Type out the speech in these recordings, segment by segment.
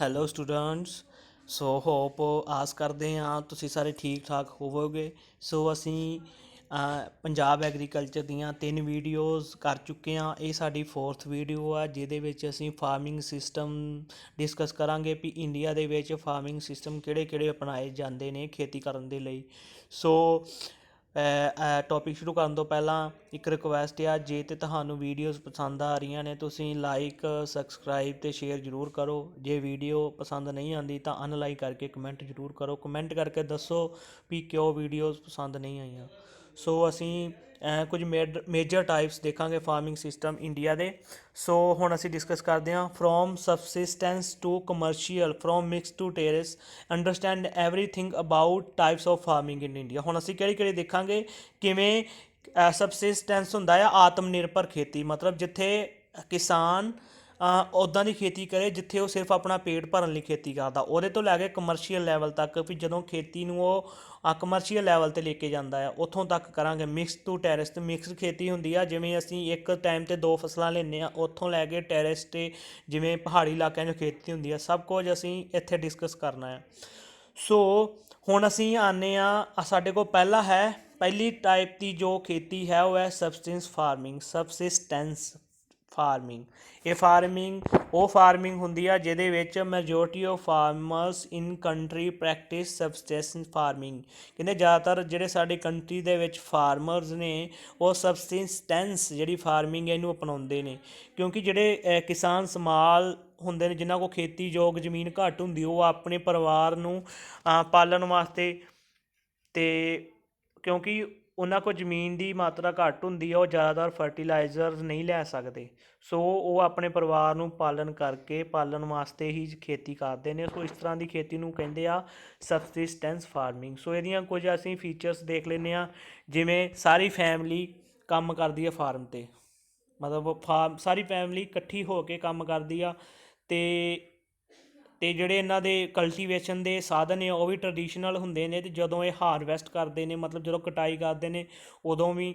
Hello students. ਸੋ hop ਆਸ ਕਰਦੇ ਹਾਂ ਤੁਸੀਂ ਸਾਰੇ ਠੀਕ ਠਾਕ ਹੋਵੋਗੇ। ਸੋ ਅਸੀਂ ਪੰਜਾਬ ਐਗਰੀਕਲਚਰ ਦੀਆਂ 3 ਵੀਡੀਓਜ਼ ਕਰ ਚੁੱਕੇ ਹਾਂ। ਇਹ ਸਾਡੀ 4th ਵੀਡੀਓ ਆ ਜਿਹਦੇ ਵਿੱਚ ਅਸੀਂ ਫਾਰਮਿੰਗ ਸਿਸਟਮ ਡਿਸਕਸ ਕਰਾਂਗੇ ਵੀ ਇੰਡੀਆ ਦੇ ਵਿੱਚ ਫਾਰਮਿੰਗ ਸਿਸਟਮ ਕਿਹੜੇ ਕਿਹੜੇ ਅਪਣਾਏ ਜਾਂਦੇ ਨੇ ਖੇਤੀ ਕਰਨ ਦੇ ਲਈ। ਸੋ ਟੌਪਿਕ ਸ਼ੁਰੂ ਕਰਨ ਤੋਂ ਪਹਿਲਾਂ ਇੱਕ ਰਿਕੁਐਸਟ ਆ, ਜੇ ਤੇ ਤੁਹਾਨੂੰ ਵੀਡੀਓਜ਼ ਪਸੰਦ ਆ ਰਹੀਆਂ ਨੇ ਤੁਸੀਂ ਲਾਈਕ ਸਬਸਕ੍ਰਾਈਬ ਅਤੇ ਸ਼ੇਅਰ ਜ਼ਰੂਰ ਕਰੋ। ਜੇ ਵੀਡੀਓ ਪਸੰਦ ਨਹੀਂ ਆਉਂਦੀ ਤਾਂ ਅਨਲਾਈਕ ਕਰਕੇ ਕਮੈਂਟ ਜ਼ਰੂਰ ਕਰੋ। ਕਮੈਂਟ ਕਰਕੇ ਦੱਸੋ ਵੀ ਕਿਉਂ ਵੀਡੀਓਜ਼ ਪਸੰਦ ਨਹੀਂ ਆਈਆਂ। ਸੋ ਅਸੀਂ ਕੁਝ ਮੇਜਰ ਟਾਈਪਸ ਦੇਖਾਂਗੇ ਫਾਰਮਿੰਗ ਸਿਸਟਮ ਇੰਡੀਆ ਦੇ। ਸੋ ਹੁਣ ਅਸੀਂ ਡਿਸਕਸ ਕਰਦੇ ਹਾਂ from subsistence to commercial, from mix to terrace, understand everything about types of farming in India. ਹੁਣ ਅਸੀਂ ਕਿਹੜੀ ਕਿਹੜੀ ਦੇਖਾਂਗੇ ਕਿਵੇਂ ਸਬਸਿਸਟੈਂਸ ਹੁੰਦਾ ਆ ਆਤਮ ਨਿਰਭਰ ਖੇਤੀ, ਮਤਲਬ ਜਿੱਥੇ ਕਿਸਾਨ ਉੱਦਾਂ ਦੀ ਖੇਤੀ ਕਰੇ ਜਿੱਥੇ ਉਹ ਸਿਰਫ ਆਪਣਾ ਪੇਟ ਭਰਨ ਲਈ ਖੇਤੀ ਕਰਦਾ, ਉਹਦੇ ਤੋਂ ਲੈ ਕੇ ਕਮਰਸ਼ੀਅਲ ਲੈਵਲ ਤੱਕ ਵੀ ਜਦੋਂ ਖੇਤੀ ਨੂੰ ਉਹ ਕਮਰਸ਼ੀਅਲ ਲੈਵਲ 'ਤੇ ਲੈ ਕੇ ਜਾਂਦਾ ਆ ਉੱਥੋਂ ਤੱਕ ਕਰਾਂਗੇ। ਮਿਕਸ ਟੂ ਟੈਰਸ ਤੇ ਮਿਕਸ ਖੇਤੀ ਹੁੰਦੀ ਆ, ਜਿਵੇਂ ਅਸੀਂ ਇੱਕ ਟਾਈਮ 'ਤੇ 2 ਫਸਲਾਂ ਲੈਂਦੇ ਹਾਂ, ਉੱਥੋਂ ਲੈ ਕੇ ਟੈਰਸ 'ਤੇ ਜਿਵੇਂ ਪਹਾੜੀ ਇਲਾਕਿਆਂ 'ਚ ਖੇਤੀ ਹੁੰਦੀ ਆ, ਸਭ ਕੁਝ ਅਸੀਂ ਇੱਥੇ ਡਿਸਕਸ ਕਰਨਾ ਆ। ਸੋ ਹੁਣ ਅਸੀਂ ਆਉਂਦੇ ਹਾਂ, ਸਾਡੇ ਕੋਲ ਪਹਿਲੀ ਟਾਈਪ ਦੀ ਜੋ ਖੇਤੀ ਹੈ ਉਹ ਹੈ ਸਬਸਿਸਟੈਂਸ ਫਾਰਮਿੰਗ। ਸਬਸਿਸਟੈਂਸ ਫਾਰਮਿੰਗ ਇਹ ਫਾਰਮਿੰਗ ਹੁੰਦੀ ਆ ਜਿਹਦੇ ਵਿੱਚ majority of farmers in country practice subsistence farming. ਕਹਿੰਦੇ ਜ਼ਿਆਦਾਤਰ ਜਿਹੜੇ ਸਾਡੇ ਕੰਟਰੀ ਦੇ ਵਿੱਚ ਫਾਰਮਰਸ ਨੇ ਉਹ ਸਬਸਿਸਟੈਂਸ ਜਿਹੜੀ ਫਾਰਮਿੰਗ ਹੈ ਇਹਨੂੰ ਅਪਣਾਉਂਦੇ ਨੇ, ਕਿਉਂਕਿ ਜਿਹੜੇ ਕਿਸਾਨ ਸਮਾਲ ਹੁੰਦੇ ਨੇ ਜਿਨ੍ਹਾਂ ਕੋਲ ਖੇਤੀਯੋਗ ਜ਼ਮੀਨ ਘੱਟ ਹੁੰਦੀ ਉਹ ਆਪਣੇ ਪਰਿਵਾਰ ਨੂੰ ਪਾਲਣ ਵਾਸਤੇ, ਅਤੇ ਕਿਉਂਕਿ ਉਹਨਾਂ ਕੋਲ ਜ਼ਮੀਨ ਦੀ ਮਾਤਰਾ ਘੱਟ ਹੁੰਦੀ ਹੈ ਉਹ ਜ਼ਿਆਦਾਤਰ ਫਰਟੀਲਾਈਜ਼ਰ ਨਹੀਂ ਲੈ ਸਕਦੇ, ਸੋ ਉਹ ਆਪਣੇ ਪਰਿਵਾਰ ਨੂੰ ਪਾਲਣ ਵਾਸਤੇ ਹੀ ਖੇਤੀ ਕਰਦੇ ਨੇ। ਸੋ ਇਸ ਤਰ੍ਹਾਂ ਦੀ ਖੇਤੀ ਨੂੰ ਕਹਿੰਦੇ ਆ ਸਬਸਿਸਟੈਂਸ ਫਾਰਮਿੰਗ। ਸੋ ਇਹਦੀਆਂ ਕੁਝ ਅਸੀਂ ਫੀਚਰਸ ਦੇਖ ਲੈਂਦੇ ਹਾਂ, ਜਿਵੇਂ ਸਾਰੀ ਫੈਮਿਲੀ ਕੰਮ ਕਰਦੀ ਹੈ ਫਾਰਮ 'ਤੇ, ਮਤਲਬ ਸਾਰੀ ਫੈਮਿਲੀ ਇਕੱਠੀ ਹੋ ਕੇ ਕੰਮ ਕਰਦੀ ਆ, ਅਤੇ ਜਿਹੜੇ ਇਹਨਾਂ ਦੇ ਕਲਟੀਵੇਸ਼ਨ ਦੇ ਸਾਧਨ ਨੇ ਉਹ ਵੀ ਟਰਡੀਸ਼ਨਲ ਹੁੰਦੇ ਨੇ, ਅਤੇ ਜਦੋਂ ਇਹ ਹਾਰਵੈਸਟ ਕਰਦੇ ਨੇ ਮਤਲਬ ਜਦੋਂ ਕਟਾਈ ਕਰਦੇ ਨੇ ਉਦੋਂ ਵੀ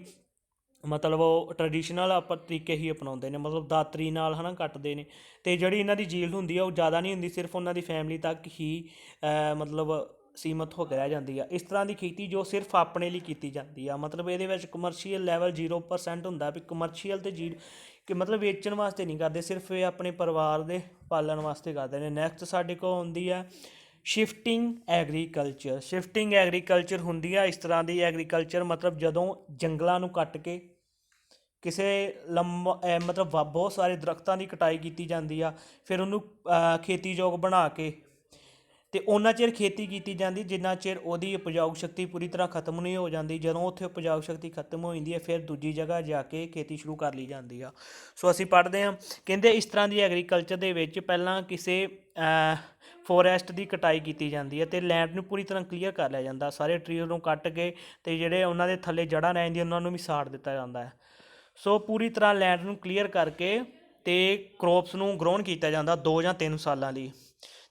ਮਤਲਬ ਉਹ ਟਰਡੀਸ਼ਨਲ ਤਰੀਕੇ ਹੀ ਅਪਣਾਉਂਦੇ ਨੇ, ਮਤਲਬ ਦਾਤਰੀ ਨਾਲ ਹੈ ਨਾ ਕੱਟਦੇ ਨੇ। ਅਤੇ ਜਿਹੜੀ ਇਹਨਾਂ ਦੀ ਜੀਲਡ ਹੁੰਦੀ ਆ ਉਹ ਜ਼ਿਆਦਾ ਨਹੀਂ ਹੁੰਦੀ, ਸਿਰਫ ਉਹਨਾਂ ਦੀ ਫੈਮਿਲੀ ਤੱਕ ਹੀ ਮਤਲਬ ਸੀਮਤ ਹੋ ਕੇ ਰਹਿ ਜਾਂਦੀ ਆ। ਇਸ ਤਰ੍ਹਾਂ ਦੀ ਖੇਤੀ ਜੋ ਸਿਰਫ ਆਪਣੇ ਲਈ ਕੀਤੀ ਜਾਂਦੀ ਆ, ਮਤਲਬ ਇਹਦੇ ਵਿੱਚ ਕਮਰਸ਼ੀਅਲ ਲੈਵਲ 0% ਹੁੰਦਾ ਵੀ ਕਮਰਸ਼ੀਅਲ ਅਤੇ ਕਿ ਮਤਲਬ ਵੇਚਣ ਵਾਸਤੇ ਨਹੀਂ ਕਰਦੇ, ਸਿਰਫ ਇਹ ਆਪਣੇ ਪਰਿਵਾਰ ਦੇ ਪਾਲਣ ਵਾਸਤੇ ਕਰਦੇ ਨੇ। ਨੈਕਸਟ ਸਾਡੇ ਕੋਲ ਆਉਂਦੀ ਹੈ ਸ਼ਿਫਟਿੰਗ ਐਗਰੀਕਲਚਰ। ਸ਼ਿਫਟਿੰਗ ਐਗਰੀਕਲਚਰ ਹੁੰਦੀ ਆ ਇਸ ਤਰ੍ਹਾਂ ਦੀ ਐਗਰੀਕਲਚਰ, ਮਤਲਬ ਜਦੋਂ ਜੰਗਲਾਂ ਨੂੰ ਕੱਟ ਕੇ ਕਿਸੇ ਮਤਲਬ ਬਹੁਤ ਸਾਰੇ ਦਰੱਖਤਾਂ ਦੀ ਕਟਾਈ ਕੀਤੀ ਜਾਂਦੀ ਆ, ਫਿਰ ਉਹਨੂੰ ਖੇਤੀਯੋਗ ਬਣਾ ਕੇ ਅਤੇ ਉਹਨਾਂ ਚਿਰ ਖੇਤੀ ਕੀਤੀ ਜਾਂਦੀ ਜਿੰਨਾ ਚਿਰ ਉਹਦੀ ਉਪਜਾਊ ਸ਼ਕਤੀ ਪੂਰੀ ਤਰ੍ਹਾਂ ਖਤਮ ਨਹੀਂ ਹੋ ਜਾਂਦੀ। ਜਦੋਂ ਉੱਥੇ ਉਪਜਾਊ ਸ਼ਕਤੀ ਖਤਮ ਹੋ ਜਾਂਦੀ ਹੈ ਫਿਰ ਦੂਜੀ ਜਗ੍ਹਾ ਜਾ ਕੇ ਖੇਤੀ ਸ਼ੁਰੂ ਕਰ ਲਈ ਜਾਂਦੀ ਆ। ਸੋ ਅਸੀਂ ਪੜ੍ਹਦੇ ਹਾਂ, ਕਹਿੰਦੇ ਇਸ ਤਰ੍ਹਾਂ ਦੀ ਐਗਰੀਕਲਚਰ ਦੇ ਵਿੱਚ ਪਹਿਲਾਂ ਕਿਸੇ ਫੋਰੈਸਟ ਦੀ ਕਟਾਈ ਕੀਤੀ ਜਾਂਦੀ ਹੈ ਅਤੇ ਲੈਂਡ ਨੂੰ ਪੂਰੀ ਤਰ੍ਹਾਂ ਕਲੀਅਰ ਕਰ ਲਿਆ ਜਾਂਦਾ, ਸਾਰੇ ਟਰੀ ਨੂੰ ਕੱਟ ਕੇ ਅਤੇ ਜਿਹੜੇ ਉਹਨਾਂ ਦੇ ਥੱਲੇ ਜੜ੍ਹਾਂ ਰਹਿ ਜਾਂਦੀਆਂ ਉਹਨਾਂ ਨੂੰ ਵੀ ਸਾੜ ਦਿੱਤਾ ਜਾਂਦਾ ਹੈ। ਸੋ ਪੂਰੀ ਤਰ੍ਹਾਂ ਲੈਂਡ ਨੂੰ ਕਲੀਅਰ ਕਰਕੇ ਅਤੇ ਕਰੋਪਸ ਨੂੰ ਗਰੋਨ ਕੀਤਾ ਜਾਂਦਾ 2 ਜਾਂ 3 ਸਾਲਾਂ ਲਈ।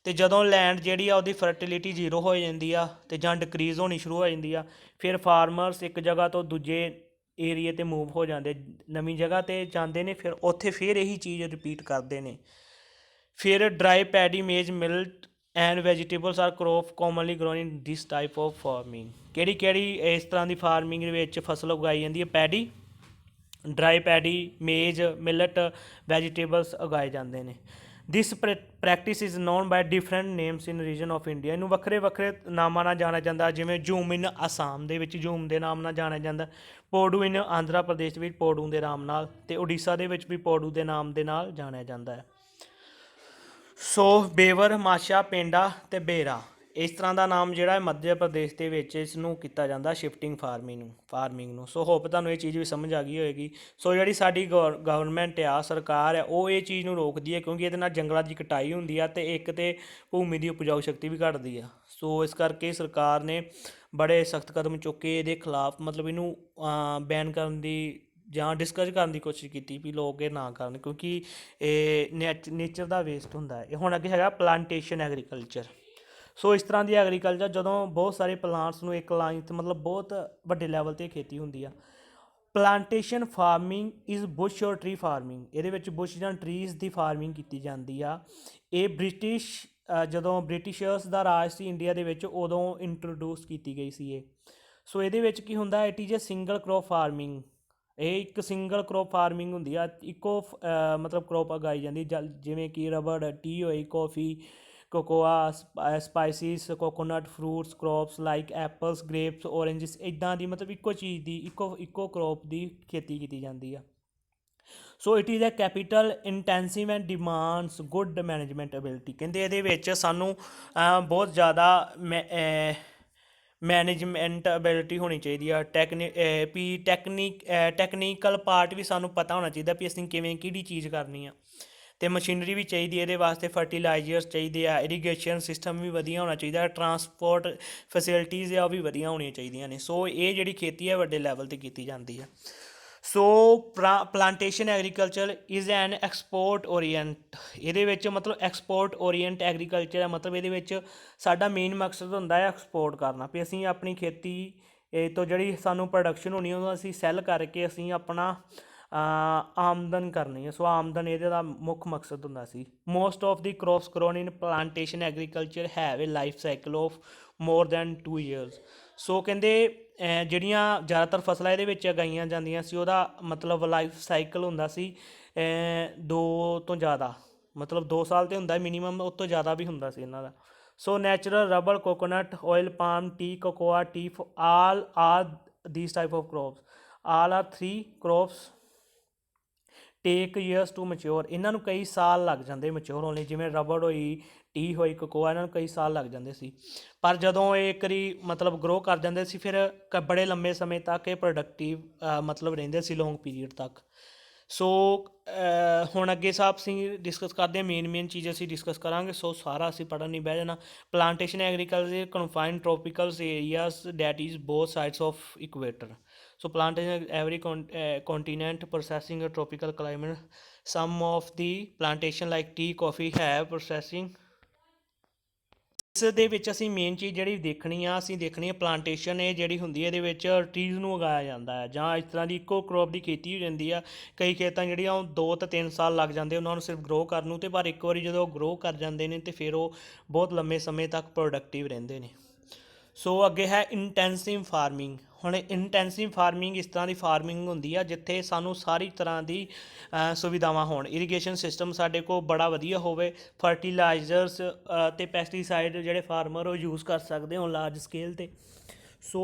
ਅਤੇ ਜਦੋਂ ਲੈਂਡ ਜਿਹੜੀ ਆ ਉਹਦੀ ਫਰਟੀਲਿਟੀ 0 ਹੋ ਜਾਂਦੀ ਆ ਅਤੇ ਜਾਂ ਡਿਕਰੀਜ਼ ਹੋਣੀ ਸ਼ੁਰੂ ਹੋ ਜਾਂਦੀ ਆ, ਫਿਰ ਫਾਰਮਰਸ ਇੱਕ ਜਗ੍ਹਾ ਤੋਂ ਦੂਜੇ ਏਰੀਏ 'ਤੇ ਮੂਵ ਹੋ ਜਾਂਦੇ, ਨਵੀਂ ਜਗ੍ਹਾ 'ਤੇ ਜਾਂਦੇ ਨੇ, ਫਿਰ ਉੱਥੇ ਫਿਰ ਇਹੀ ਚੀਜ਼ ਰਿਪੀਟ ਕਰਦੇ ਨੇ। ਫਿਰ dry paddy maize millet and vegetables are crop commonly grown in this type of farming. ਕਿਹੜੀ ਇਸ ਤਰ੍ਹਾਂ ਦੀ ਫਾਰਮਿੰਗ ਦੇ ਵਿੱਚ ਫਸਲ ਉਗਾਈ ਜਾਂਦੀ ਹੈ? Paddy, dry paddy, maize, millet, vegetables ਉਗਾਏ ਜਾਂਦੇ ਨੇ। This practice is known by different names in region of India. ਇਹਨੂੰ ਵੱਖਰੇ ਵੱਖਰੇ ਨਾਮਾਂ ਨਾਲ ਜਾਣਿਆ ਜਾਂਦਾ, ਜਿਵੇਂ ਝੂਮ ਇਨ ਅਸਾਮ ਦੇ ਵਿੱਚ ਝੂਮ ਦੇ ਨਾਮ ਨਾਲ ਜਾਣਿਆ ਜਾਂਦਾ, ਪੋਡੂ ਇਨ ਆਂਧਰਾ ਪ੍ਰਦੇਸ਼ ਵਿੱਚ ਪੋਡੂ ਦੇ ਨਾਮ ਨਾਲ, ਅਤੇ ਉੜੀਸਾ ਦੇ ਵਿੱਚ ਵੀ ਪੋਡੂ ਦੇ ਨਾਮ ਦੇ ਨਾਲ ਜਾਣਿਆ ਜਾਂਦਾ ਹੈ। ਸੋ ਬੇਵਰ, ਮਾਸ਼ਾ, ਪੇਂਡਾ ਅਤੇ ਬੇਰਾ ਇਸ ਤਰ੍ਹਾਂ ਦਾ ਨਾਮ ਜਿਹੜਾ ਹੈ ਮੱਧ ਪ੍ਰਦੇਸ਼ ਦੇ ਵਿੱਚ ਇਸ ਨੂੰ ਕੀਤਾ ਜਾਂਦਾ ਸ਼ਿਫਟਿੰਗ ਫਾਰਮਿੰਗ ਨੂੰ। ਸੋ ਹੋਪ ਤੁਹਾਨੂੰ ਇਹ ਚੀਜ਼ ਵੀ ਸਮਝ ਆ ਗਈ ਹੋਏਗੀ। ਸੋ ਜਿਹੜੀ ਸਾਡੀ ਗਵਰਨਮੈਂਟ ਆ, ਸਰਕਾਰ ਆ, ਉਹ ਇਹ ਚੀਜ਼ ਨੂੰ ਰੋਕਦੀ ਹੈ ਕਿਉਂਕਿ ਇਹਦੇ ਨਾਲ ਜੰਗਲਾਂ ਦੀ ਕਟਾਈ ਹੁੰਦੀ ਆ ਅਤੇ ਇੱਕ ਤਾਂ ਭੂਮੀ ਦੀ ਉਪਜਾਊ ਸ਼ਕਤੀ ਵੀ ਘਟਦੀ ਆ। ਸੋ ਇਸ ਕਰਕੇ ਸਰਕਾਰ ਨੇ ਬੜੇ ਸਖਤ ਕਦਮ ਚੁੱਕੇ ਇਹਦੇ ਖਿਲਾਫ, ਮਤਲਬ ਇਹਨੂੰ ਬੈਨ ਕਰਨ ਦੀ ਜਾਂ ਡਿਸਕਸ ਕਰਨ ਦੀ ਕੋਸ਼ਿਸ਼ ਕੀਤੀ ਵੀ ਲੋਕ ਇਹ ਨਾ ਕਰਨ, ਕਿਉਂਕਿ ਇਹ ਨੇਚਰ ਦਾ ਵੇਸਟ ਹੁੰਦਾ ਹੈ। ਇਹ ਹੁਣ ਅੱਗੇ ਹੈਗਾ ਪਲਾਂਟੇਸ਼ਨ ਐਗਰੀਕਲਚਰ। ਸੋ ਇਸ ਤਰ੍ਹਾਂ ਦੀ ਐਗਰੀਕਲਚਰ ਜਦੋਂ ਬਹੁਤ ਸਾਰੇ ਪਲਾਂਟਸ ਨੂੰ ਇੱਕ ਲਾਈਨ 'ਤੇ ਮਤਲਬ ਬਹੁਤ ਵੱਡੇ ਲੈਵਲ 'ਤੇ ਖੇਤੀ ਹੁੰਦੀ ਆ। ਪਲਾਂਟੇਸ਼ਨ ਫਾਰਮਿੰਗ ਇਜ਼ ਬੁਸ਼ ਔਰ ਟਰੀ ਫਾਰਮਿੰਗ। ਇਹਦੇ ਵਿੱਚ ਬੁਸ਼ ਜਾਂ ਟਰੀਜ਼ ਦੀ ਫਾਰਮਿੰਗ ਕੀਤੀ ਜਾਂਦੀ ਆ। ਇਹ ਬ੍ਰਿਟਿਸ਼ ਜਦੋਂ ਬ੍ਰਿਟਿਸ਼ਰਸ ਦਾ ਰਾਜ ਸੀ ਇੰਡੀਆ ਦੇ ਵਿੱਚ ਉਦੋਂ ਇੰਟਰੋਡਿਊਸ ਕੀਤੀ ਗਈ ਸੀ ਇਹ। ਸੋ ਇਹਦੇ ਵਿੱਚ ਕੀ ਹੁੰਦਾ, it is a single crop farming. ਇਹ ਇੱਕ ਸਿੰਗਲ ਕ੍ਰੋਪ ਫਾਰਮਿੰਗ ਹੁੰਦੀ ਆ, ਇੱਕੋ ਮਤਲਬ ਕ੍ਰੋਪ ਉਗਾਈ ਜਾਂਦੀ, ਜਿਵੇਂ ਕਿ ਰਬੜ, ਟੀ ਹੋਈ, coffee, cocoa, spices, coconut, fruits crops like apples, grapes, oranges, ਇੱਦਾਂ ਦੀ ਮਤਲਬ ਇੱਕੋ ਚੀਜ਼ ਦੀ ਇੱਕੋ ਕ੍ਰੋਪ ਦੀ ਖੇਤੀ ਕੀਤੀ ਜਾਂਦੀ ਆ। So it is a capital intensive and demands good management ability. ਕਹਿੰਦੇ ਇਹਦੇ ਵਿੱਚ ਸਾਨੂੰ ਬਹੁਤ ਜ਼ਿਆਦਾ ਮੈਨੇਜਮੈਂਟ ਅਬਿਲਿਟੀ ਹੋਣੀ ਚਾਹੀਦੀ ਆ। ਟੈਕਨੀਕਲ ਪਾਰਟ ਵੀ ਸਾਨੂੰ ਪਤਾ ਹੋਣਾ ਚਾਹੀਦਾ ਵੀ ਅਸੀਂ ਕਿਵੇਂ ਕਿਹੜੀ ਚੀਜ਼ ਕਰਨੀ ਆ। ਅਤੇ ਮਸ਼ੀਨਰੀ ਵੀ ਚਾਹੀਦੀ ਇਹਦੇ ਵਾਸਤੇ, ਫਰਟੀਲਾਈਜ਼ਰਸ ਚਾਹੀਦੇ ਆ, ਇਰੀਗੇਸ਼ਨ ਸਿਸਟਮ ਵੀ ਵਧੀਆ ਹੋਣਾ ਚਾਹੀਦਾ, ਟਰਾਂਸਪੋਰਟ ਫੈਸਿਲਿਟੀਜ਼ ਆ ਉਹ ਵੀ ਵਧੀਆ ਹੋਣੀਆਂ ਚਾਹੀਦੀਆਂ ਨੇ। ਸੋ ਇਹ ਜਿਹੜੀ ਖੇਤੀ ਹੈ ਵੱਡੇ ਲੈਵਲ 'ਤੇ ਕੀਤੀ ਜਾਂਦੀ ਆ। So plantation agriculture is an export orient. ਇਹਦੇ ਵਿੱਚ ਮਤਲਬ ਐਕਸਪੋਰਟ ਓਰੀਐਂਟ ਐਗਰੀਕਲਚਰ ਹੈ, ਮਤਲਬ ਇਹਦੇ ਵਿੱਚ ਸਾਡਾ ਮੇਨ ਮਕਸਦ ਹੁੰਦਾ ਹੈ ਐਕਸਪੋਰਟ ਕਰਨਾ, ਵੀ ਅਸੀਂ ਆਪਣੀ ਖੇਤੀ ਤੋਂ ਜਿਹੜੀ ਸਾਨੂੰ ਪ੍ਰੋਡਕਸ਼ਨ ਹੋਣੀ ਉਹਨੂੰ ਅਸੀਂ ਸੈੱਲ ਕਰਕੇ ਅਸੀਂ ਆਪਣਾ ਆਮਦਨ ਕਰਨੀ ਹੈ। ਸੋ ਆਮਦਨ ਇਹਦੇ ਦਾ ਮੁੱਖ ਮਕਸਦ ਹੁੰਦਾ ਸੀ। Most of the crops grown in plantation agriculture have a life cycle of more than 2 years। So ਕਹਿੰਦੇ ਜਿਹੜੀਆਂ ਜ਼ਿਆਦਾਤਰ ਫਸਲਾਂ ਇਹਦੇ ਵਿੱਚ ਉਗਾਈਆਂ ਜਾਂਦੀਆਂ ਸੀ ਉਹਦਾ ਮਤਲਬ ਲਾਈਫ ਸਾਈਕਲ ਹੁੰਦਾ ਸੀ 2 ਤੋਂ ਜ਼ਿਆਦਾ, ਮਤਲਬ 2 ਸਾਲ 'ਤੇ ਹੁੰਦਾ ਮਿਨੀਮਮ, ਉਸ ਤੋਂ ਜ਼ਿਆਦਾ ਵੀ ਹੁੰਦਾ ਸੀ ਇਹਨਾਂ ਦਾ। So natural rubber, coconut oil, palm, tea, cocoa, tea, all are these type of crops, all are 3 crops take years to mature. ਇਹਨਾਂ ਨੂੰ ਕਈ ਸਾਲ ਲੱਗ ਜਾਂਦੇ ਮੈਚਿਓਰ ਹੋਣ ਲਈ, ਜਿਵੇਂ ਰਬੜ ਹੋਈ, ਟੀ ਹੋਈ, ਕੋਕੋਆ, ਇਹਨਾਂ ਨੂੰ ਕਈ ਸਾਲ ਲੱਗ ਜਾਂਦੇ ਸੀ। ਪਰ ਜਦੋਂ ਇਹ ਇੱਕ ਵਾਰੀ ਮਤਲਬ ਗਰੋ ਕਰ ਜਾਂਦੇ ਸੀ ਫਿਰ ਬੜੇ ਲੰਬੇ ਸਮੇਂ ਤੱਕ ਇਹ ਪ੍ਰੋਡਕਟਿਵ ਮਤਲਬ ਰਹਿੰਦੇ ਸੀ, ਲੌਂਗ ਪੀਰੀਅਡ ਤੱਕ। ਸੋ ਹੁਣ ਅੱਗੇ ਸਾਹਿਬ ਅਸੀਂ ਡਿਸਕਸ ਕਰਦੇ ਹਾਂ, ਮੇਨ ਚੀਜ਼ ਅਸੀਂ ਡਿਸਕਸ ਕਰਾਂਗੇ। ਸੋ ਸਾਰਾ ਅਸੀਂ ਪੜ੍ਹਨ ਨਹੀਂ ਬਹਿ ਜਾਣਾ। Plantation agriculture confined tropicals areas that is both sides of equator. So plantation every continent processing a tropical climate. Some of the plantation like tea, coffee have processing। ਇਸ ਦੇ ਵਿੱਚ ਅਸੀਂ ਮੇਨ ਚੀਜ਼ ਜਿਹੜੀ ਦੇਖਣੀ ਆ ਪਲਾਂਟੇਸ਼ਨ ਇਹ ਜਿਹੜੀ ਹੁੰਦੀ ਹੈ ਇਹਦੇ ਵਿੱਚ ਟਰੀਜ਼ ਨੂੰ ਉਗਾਇਆ ਜਾਂਦਾ ਹੈ, ਜਾਂ ਇਸ ਤਰ੍ਹਾਂ ਦੀ ਇੱਕੋ ਕ੍ਰੋਪ ਦੀ ਖੇਤੀ ਹੋ ਜਾਂਦੀ ਆ। ਕਈ ਖੇਤਾਂ ਜਿਹੜੀਆਂ ਉਹ 2 ਤੋਂ 3 ਸਾਲ ਲੱਗ ਜਾਂਦੇ ਉਹਨਾਂ ਨੂੰ ਸਿਰਫ ਗਰੋ ਕਰਨ ਨੂੰ, ਅਤੇ ਪਰ ਇੱਕ ਵਾਰੀ ਜਦੋਂ ਗਰੋ ਕਰ ਜਾਂਦੇ ਨੇ ਅਤੇ ਫਿਰ ਉਹ ਬਹੁਤ ਲੰਬੇ ਸਮੇਂ ਤੱਕ ਪ੍ਰੋਡਕਟਿਵ ਰਹਿੰਦੇ ਨੇ। ਸੋ ਅੱਗੇ ਹੈ ਇੰਟੈਂਸਿਵ ਫਾਰਮਿੰਗ। ਹੁਣ ਇੰਟੈਂਸਿਵ ਫਾਰਮਿੰਗ ਇਸ ਤਰ੍ਹਾਂ ਦੀ ਫਾਰਮਿੰਗ ਹੁੰਦੀ ਆ ਜਿੱਥੇ ਸਾਨੂੰ ਸਾਰੀ ਤਰ੍ਹਾਂ ਦੀ ਸੁਵਿਧਾਵਾਂ ਹੋਣ, ਇਰੀਗੇਸ਼ਨ ਸਿਸਟਮ ਸਾਡੇ ਕੋਲ ਬੜਾ ਵਧੀਆ ਹੋਵੇ, ਫਰਟੀਲਾਈਜ਼ਰਸ ਅਤੇ ਪੈਸਟੀਸਾਈਡ ਜਿਹੜੇ ਫਾਰਮਰ ਉਹ ਯੂਜ਼ ਕਰ ਸਕਦੇ ਹੋਣ ਲਾਰਜ ਸਕੇਲ 'ਤੇ। So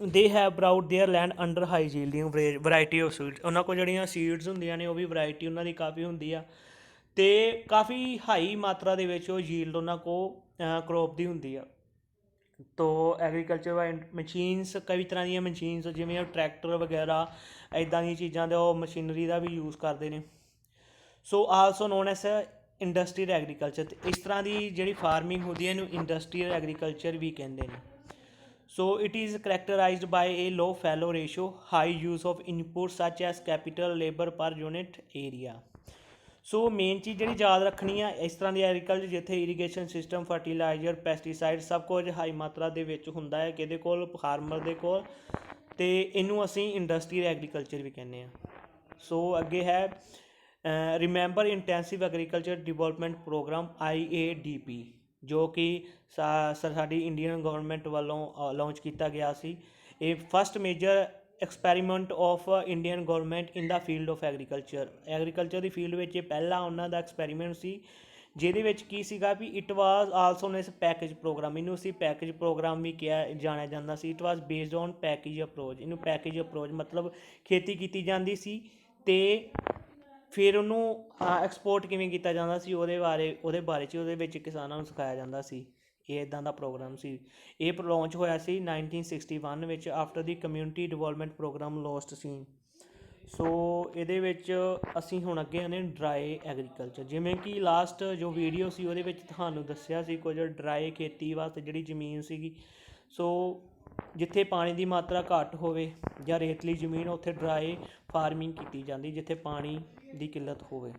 they have brought their land under high yielding variety of seeds. ਉਹਨਾਂ ਕੋਲ ਜਿਹੜੀਆਂ ਸੀਡਸ ਹੁੰਦੀਆਂ ਨੇ ਉਹ ਵੀ ਵਰਾਇਟੀ ਉਹਨਾਂ ਦੀ ਕਾਫੀ ਹੁੰਦੀ ਆ, ਅਤੇ ਕਾਫੀ ਹਾਈ ਮਾਤਰਾ ਦੇ ਵਿੱਚ ਉਹ ਯੀਲਡ ਉਹਨਾਂ ਕੋਲ ਕ੍ਰੋਪ ਦੀ ਹੁੰਦੀ ਆ। ਤੋ ਐਗਰੀਕਲਚਰ ਮਸ਼ੀਨਸ, ਕਈ ਤਰ੍ਹਾਂ ਦੀਆਂ ਮਸ਼ੀਨਸ ਜਿਵੇਂ ਟਰੈਕਟਰ ਵਗੈਰਾ ਇੱਦਾਂ ਦੀਆਂ ਚੀਜ਼ਾਂ ਦਾ ਉਹ ਮਸ਼ੀਨਰੀ ਦਾ ਵੀ ਯੂਜ਼ ਕਰਦੇ ਨੇ। So also known as industrial agriculture. ਅਤੇ ਇਸ ਤਰ੍ਹਾਂ ਦੀ ਜਿਹੜੀ ਫਾਰਮਿੰਗ ਹੁੰਦੀ ਹੈ ਇਹਨੂੰ ਇੰਡਸਟਰੀਅਲ ਐਗਰੀਕਲਚਰ ਵੀ ਕਹਿੰਦੇ ਨੇ। So it is characterised by a low fallow ratio, high use of input such as capital labour per unit area. So main ਚੀਜ਼ ਜਿਹੜੀ ਯਾਦ ਰੱਖਣੀ ਆ ਇਸ ਤਰ੍ਹਾਂ ਦੀ ਐਗਰੀਕਲਚਰ ਜਿੱਥੇ ਇਰੀਗੇਸ਼ਨ ਸਿਸਟਮ, ਫਰਟੀਲਾਈਜ਼ਰ, ਪੈਸਟੀਸਾਈਡ ਸਭ ਕੁਝ ਹਾਈ ਮਾਤਰਾ ਦੇ ਵਿੱਚ ਹੁੰਦਾ ਹੈ ਕਿਹਦੇ ਕੋਲ, ਫਾਰਮਰ ਦੇ ਕੋਲ, ਅਤੇ ਇਹਨੂੰ ਅਸੀਂ ਇੰਡਸਟਰੀਅਲ ਐਗਰੀਕਲਚਰ ਵੀ ਕਹਿੰਦੇ ਹਾਂ। ਸੋ ਅੱਗੇ ਹੈ remember intensive agriculture development programme IADP, ਜੋ ਕਿ ਸਾਡੀ ਇੰਡੀਅਨ ਗੌਰਮੈਂਟ ਵੱਲੋਂ ਲਾਂਚ ਕੀਤਾ ਗਿਆ ਸੀ। ਇਹ first major experiment of Indian government in the field of agriculture the field ਵਿੱਚ ਇਹ ਪਹਿਲਾ ਉਹਨਾਂ ਦਾ ਐਕਸਪੈਰੀਮੈਂਟ ਸੀ, ਜਿਹਦੇ ਵਿੱਚ ਕੀ ਸੀਗਾ ਵੀ it was also known as package programme. ਇਹਨੂੰ ਅਸੀਂ ਪੈਕੇਜ ਪ੍ਰੋਗਰਾਮ ਵੀ ਕਿਹਾ ਜਾਣਿਆ ਜਾਂਦਾ ਸੀ। It was based on package approach. ਇਹਨੂੰ ਪੈਕੇਜ ਅਪਰੋਚ ਮਤਲਬ ਖੇਤੀ ਕੀਤੀ ਜਾਂਦੀ ਸੀ ਅਤੇ ਫਿਰ ਉਹਨੂੰ ਐਕਸਪੋਰਟ ਕਿਵੇਂ ਕੀਤਾ ਜਾਂਦਾ ਸੀ ਉਹਦੇ ਬਾਰੇ 'ਚ ਉਹਦੇ ਵਿੱਚ ਕਿਸਾਨਾਂ ਨੂੰ ਸਿਖਾਇਆ ਜਾਂਦਾ ਸੀ। ਇਹ ਇੱਦਾਂ ਦਾ ਪ੍ਰੋਗਰਾਮ ਸੀ। ਇਹ ਲਾਂਚ ਹੋਇਆ ਸੀ 1961 ਵਿੱਚ after the community development programme lost ਸੀ। ਸੋ ਇਹਦੇ ਵਿੱਚ ਅਸੀਂ ਹੁਣ ਅੱਗੇ ਆਉਂਦੇ ਡਰਾਈ ਐਗਰੀਕਲਚਰ। ਜਿਵੇਂ ਕਿ ਲਾਸਟ ਜੋ ਵੀਡੀਓ ਸੀ ਉਹਦੇ ਵਿੱਚ ਤੁਹਾਨੂੰ ਦੱਸਿਆ ਸੀ ਕੁਝ ਡਰਾਈ ਖੇਤੀ ਵਾਸਤੇ ਜਿਹੜੀ ਜ਼ਮੀਨ ਸੀਗੀ, ਸੋ ਜਿੱਥੇ ਪਾਣੀ ਦੀ ਮਾਤਰਾ ਘੱਟ ਹੋਵੇ ਜਾਂ ਰੇਤਲੀ ਜ਼ਮੀਨ ਉੱਥੇ ਡਰਾਈ ਫਾਰਮਿੰਗ ਕੀਤੀ ਜਾਂਦੀ, ਜਿੱਥੇ ਪਾਣੀ ਦੀ ਕਿੱਲਤ ਹੋਵੇ।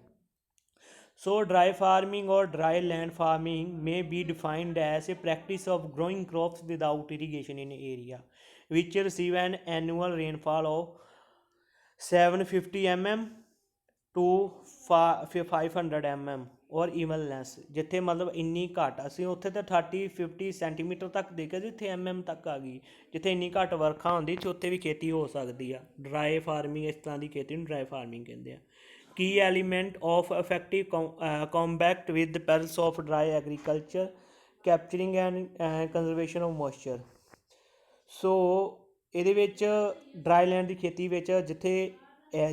ਸੋ ਡਰਾਈ ਫਾਰਮਿੰਗ ਔਰ dry land farming may be defined as a practice of growing crops without irrigation in area which receive an annual rainfall of 750 mm to 500 mm ਔਰ ਈਵਨ ਲੈਸ, ਜਿੱਥੇ ਮਤਲਬ ਇੰਨੀ ਘੱਟ ਅਸੀਂ ਉੱਥੇ ਤਾਂ 30-50 ਸੈਂਟੀਮੀਟਰ ਤੱਕ ਦੇਖਿਆ, ਜਿੱਥੇ ਤੱਕ ਆ ਗਈ, ਜਿੱਥੇ ਇੰਨੀ ਘੱਟ ਵਰਖਾ ਹੁੰਦੀ ਸੀ ਉੱਥੇ ਵੀ ਖੇਤੀ ਹੋ ਸਕਦੀ ਆ। ਡਰਾਈ ਫਾਰਮਿੰਗ, ਇਸ ਤਰ੍ਹਾਂ ਦੀ ਖੇਤੀ ਨੂੰ ਡਰਾਈ ਫਾਰਮਿੰਗ ਕਹਿੰਦੇ ਆ। Key element of effective combat with perils of dry agriculture, capturing and conservation of moisture. So ਇਹਦੇ ਵਿੱਚ ਡਰਾਈ ਲੈਂਡ ਦੀ ਖੇਤੀ ਵਿੱਚ ਜਿੱਥੇ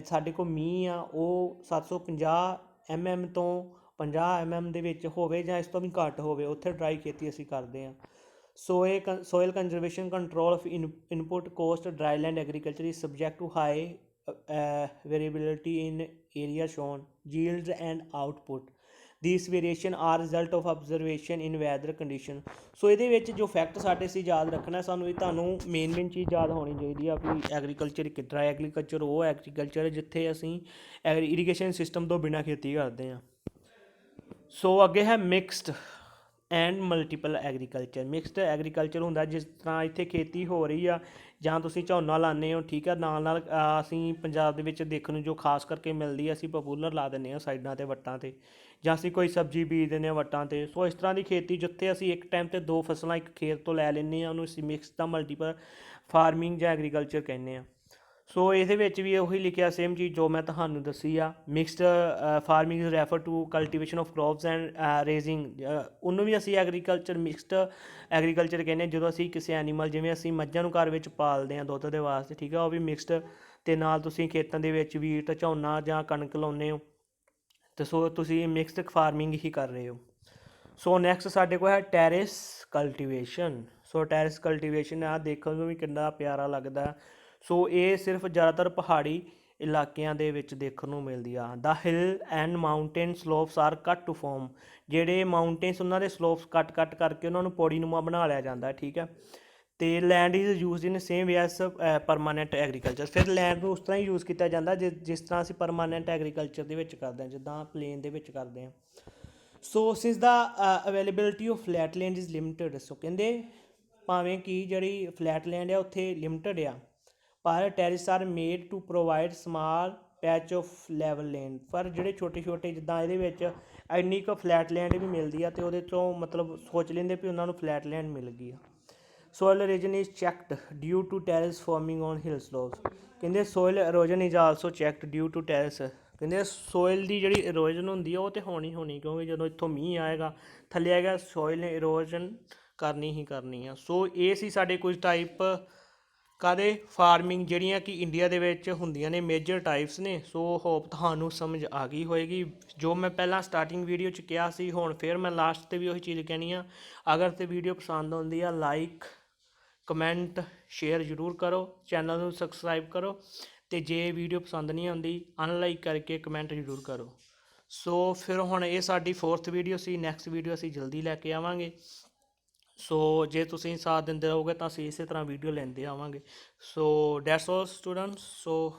ਸਾਡੇ ਕੋਲ ਮੀਂਹ ਆ ਉਹ 750 ਤੋਂ 50 ਦੇ ਵਿੱਚ ਹੋਵੇ ਜਾਂ ਇਸ ਤੋਂ ਵੀ ਘੱਟ ਹੋਵੇ, ਉੱਥੇ ਡਰਾਈ ਖੇਤੀ ਅਸੀਂ ਕਰਦੇ ਹਾਂ। Soil conservation control of input cost, dry land agriculture is subject to high variability in area sown, yields and output. These variation are result of observation in weather condition. So ਇਹਦੇ ਵਿੱਚ ਜੋ fact ਸਾਡੇ ਅਸੀਂ ਯਾਦ ਰੱਖਣਾ, ਸਾਨੂੰ ਇਹ ਤੁਹਾਨੂੰ ਮੇਨ ਚੀਜ਼ ਯਾਦ ਹੋਣੀ ਚਾਹੀਦੀ ਆ ਵੀ ਐਗਰੀਕਲਚਰ ਕਿੱਦਾਂ, ਐਗਰੀਕਲਚਰ ਉਹ ਐਗਰੀਕਲਚਰ ਜਿੱਥੇ ਅਸੀਂ ਇਰੀਗੇਸ਼ਨ ਸਿਸਟਮ ਤੋਂ ਬਿਨਾਂ ਖੇਤੀ ਕਰਦੇ ਹਾਂ। ਸੋ ਅੱਗੇ ਹੈ mixed and multiple agriculture. Mixed agriculture ਹੁੰਦਾ ਜਿਸ ਤਰ੍ਹਾਂ ਇੱਥੇ ਖੇਤੀ ਹੋ ਰਹੀ ਆ ਜਾਂ ਤੁਸੀਂ ਝੋਨਾ ਲਾਉਂਦੇ ਹੋ, ਠੀਕ ਆ, ਨਾਲ ਨਾਲ ਅਸੀਂ ਪੰਜਾਬ ਦੇ ਵਿੱਚ ਦੇਖਣ ਨੂੰ ਜੋ ਖਾਸ ਕਰਕੇ ਮਿਲਦੀ ਆ, ਅਸੀਂ ਪਪੂਲਰ ਲਾ ਦਿੰਦੇ ਹਾਂ ਸਾਈਡਾਂ 'ਤੇ, ਵੱਟਾਂ 'ਤੇ, ਜਾਂ ਅਸੀਂ ਕੋਈ ਸਬਜ਼ੀ ਬੀਜ ਦਿੰਦੇ ਹਾਂ ਵੱਟਾਂ 'ਤੇ। ਸੋ ਇਸ ਤਰ੍ਹਾਂ ਦੀ ਖੇਤੀ ਜਿੱਥੇ ਅਸੀਂ ਇੱਕ ਟਾਈਮ 'ਤੇ 2 ਫਸਲਾਂ ਇੱਕ ਖੇਤ ਤੋਂ ਲੈ ਲੈਂਦੇ ਹਾਂ, ਉਹਨੂੰ ਅਸੀਂ ਮਿਕਸ ਦਾ ਮਲਟੀਪਲ ਫਾਰਮਿੰਗ ਜਾਂ ਐਗਰੀਕਲਚਰ ਕਹਿੰਦੇ ਹਾਂ। ਸੋ ਇਹਦੇ ਵਿੱਚ ਵੀ ਉਹੀ ਲਿਖਿਆ ਸੇਮ ਚੀਜ਼ ਜੋ ਮੈਂ ਤੁਹਾਨੂੰ ਦੱਸੀ ਆ। Mixed farming is refer to cultivation of crops and raising, ਉਹਨੂੰ ਵੀ ਅਸੀਂ ਐਗਰੀਕਲਚਰ, ਮਿਕਸਡ ਐਗਰੀਕਲਚਰ ਕਹਿੰਦੇ ਹਾਂ। ਜਦੋਂ ਅਸੀਂ ਕਿਸੇ ਐਨੀਮਲ, ਜਿਵੇਂ ਅਸੀਂ ਮੱਝਾਂ ਨੂੰ ਘਰ ਵਿੱਚ ਪਾਲਦੇ ਹਾਂ ਦੁੱਧ ਦੇ ਵਾਸਤੇ, ਠੀਕ ਆ, ਉਹ ਵੀ ਮਿਕਸਡ। ਅਤੇ ਨਾਲ ਤੁਸੀਂ ਖੇਤਾਂ ਦੇ ਵਿੱਚ ਵੀਟ, ਝੋਨਾ ਜਾਂ ਕਣਕ ਲਾਉਂਦੇ ਹੋ, ਅਤੇ ਸੋ ਤੁਸੀਂ ਮਿਕਸਡ ਫਾਰਮਿੰਗ ਹੀ ਕਰ ਰਹੇ ਹੋ। ਸੋ ਨੈਕਸਟ ਸਾਡੇ ਕੋਲ ਹੈ ਟੈਰਿਸ ਕਲਟੀਵੇਸ਼ਨ। ਸੋ ਟੈਰਿਸ ਕਲਟੀਵੇਸ਼ਨ ਆ, ਦੇਖਣ ਨੂੰ ਵੀ ਕਿੰਨਾ ਪਿਆਰਾ ਲੱਗਦਾ। ਸੋ ਇਹ ਸਿਰਫ ਜ਼ਿਆਦਾਤਰ ਪਹਾੜੀ ਇਲਾਕਿਆਂ ਦੇ ਵਿੱਚ ਦੇਖਣ ਨੂੰ ਮਿਲਦੀ ਆ। ਦਾ ਹਿਲ ਐਂਡ ਮਾਊਂਟੇਨ ਸਲੋਪਸ ਆਰ ਕੱਟ ਟੂ ਫੋਮ, ਜਿਹੜੇ ਮਾਊਂਟੇਨਸ ਉਹਨਾਂ ਦੇ ਸਲੋਪਸ ਕੱਟ ਕਰਕੇ ਉਹਨਾਂ ਨੂੰ ਪੌੜੀਨੁਮਾ ਬਣਾ ਲਿਆ ਜਾਂਦਾ, ਠੀਕ ਹੈ। ਅਤੇ land is used in same way S permanent agriculture. ਫਿਰ ਲੈਂਡ ਨੂੰ ਉਸ ਤਰ੍ਹਾਂ ਹੀ ਯੂਜ਼ ਕੀਤਾ ਜਾਂਦਾ ਜਿਸ ਤਰ੍ਹਾਂ ਅਸੀਂ ਪਰਮਾਨੈਂਟ ਐਗਰੀਕਲਚਰ ਦੇ ਵਿੱਚ ਕਰਦੇ ਹਾਂ, ਜਿੱਦਾਂ ਪਲੇਨ ਦੇ ਵਿੱਚ ਕਰਦੇ ਹਾਂ। So since the availability of flat land is limited. So ਕਹਿੰਦੇ ਭਾਵੇਂ ਕਿ ਜਿਹੜੀ ਫਲੈਟ ਲੈਂਡ ਆ ਉੱਥੇ ਲਿਮਿਟਡ ਆ, ਪਰ terraces are made to provide small patch of level land. ਪਰ ਜਿਹੜੇ ਛੋਟੇ ਜਿੱਦਾਂ ਇਹਦੇ ਵਿੱਚ ਇੰਨੀ ਕੁ ਫਲੈਟ ਲੈਂਡ ਵੀ ਮਿਲਦੀ ਆ ਅਤੇ ਉਹਦੇ ਤੋਂ ਮਤਲਬ ਸੋਚ ਲੈਂਦੇ ਵੀ ਉਹਨਾਂ ਨੂੰ ਫਲੈਟ ਲੈਂਡ ਮਿਲ ਗਈ ਆ। Soil erosion is checked due to terrace farming on hill slopes. ਕਹਿੰਦੇ soil erosion is also checked due to terrace. ਕਹਿੰਦੇ ਸੋਇਲ ਦੀ ਜਿਹੜੀ ਇਰੋਜਨ ਹੁੰਦੀ ਆ ਉਹ ਤਾਂ ਹੋਣੀ, ਕਿਉਂਕਿ ਜਦੋਂ ਇੱਥੋਂ ਮੀਂਹ ਆਏਗਾ ਥੱਲੇ ਆਏਗਾ, ਸੋਇਲ ਨੇ ਇਰੋਜਨ ਕਰਨੀ ਹੀ ਕਰਨੀ ਆ। ਸੋ ਇਹ ਸੀ ਸਾਡੇ ਕੁਝ ਟਾਈਪ ਕਾਹਦੇ ਫਾਰਮਿੰਗ ਜਿਹੜੀਆਂ ਕਿ ਇੰਡੀਆ ਦੇ ਵਿੱਚ ਹੁੰਦੀਆਂ ਨੇ, ਮੇਜਰ ਟਾਈਪਸ ਨੇ। ਸੋ ਹੋਪ ਤੁਹਾਨੂੰ ਸਮਝ ਆ ਗਈ ਹੋਏਗੀ। ਜੋ ਮੈਂ ਪਹਿਲਾਂ ਸਟਾਰਟਿੰਗ ਵੀਡੀਓ 'ਚ ਕਿਹਾ ਸੀ, ਹੁਣ ਫਿਰ ਮੈਂ ਲਾਸਟ 'ਤੇ ਵੀ ਉਹੀ ਚੀਜ਼ ਕਹਿਣੀ ਆ। ਅਗਰ ਤੇ ਵੀਡੀਓ ਪਸੰਦ ਆਉਂਦੀ ਆ, ਲਾਈਕ, ਕਮੈਂਟ, ਸ਼ੇਅਰ ਜ਼ਰੂਰ ਕਰੋ, ਚੈਨਲ ਨੂੰ ਸਬਸਕ੍ਰਾਈਬ ਕਰੋ, ਅਤੇ ਜੇ ਵੀਡੀਓ ਪਸੰਦ ਨਹੀਂ ਆਉਂਦੀ ਅਨਲਾਈਕ ਕਰਕੇ ਕਮੈਂਟ ਜ਼ਰੂਰ ਕਰੋ। ਸੋ ਫਿਰ ਹੁਣ ਇਹ ਸਾਡੀ 4th ਵੀਡੀਓ ਸੀ। ਨੈਕਸਟ ਵੀਡੀਓ ਅਸੀਂ ਜਲਦੀ ਲੈ ਕੇ ਆਵਾਂਗੇ। ਸੋ ਜੇ ਤੁਸੀਂ ਸਾਥ ਦਿੰਦੇ ਰਹੋਗੇ ਤਾਂ ਅਸੀਂ ਇਸੇ ਤਰ੍ਹਾਂ ਵੀਡੀਓ ਲੈਂਦੇ ਆਵਾਂਗੇ। ਸੋ ਡੈਟਸ ਆਲ ਸਟੂਡੈਂਟਸ। ਸੋ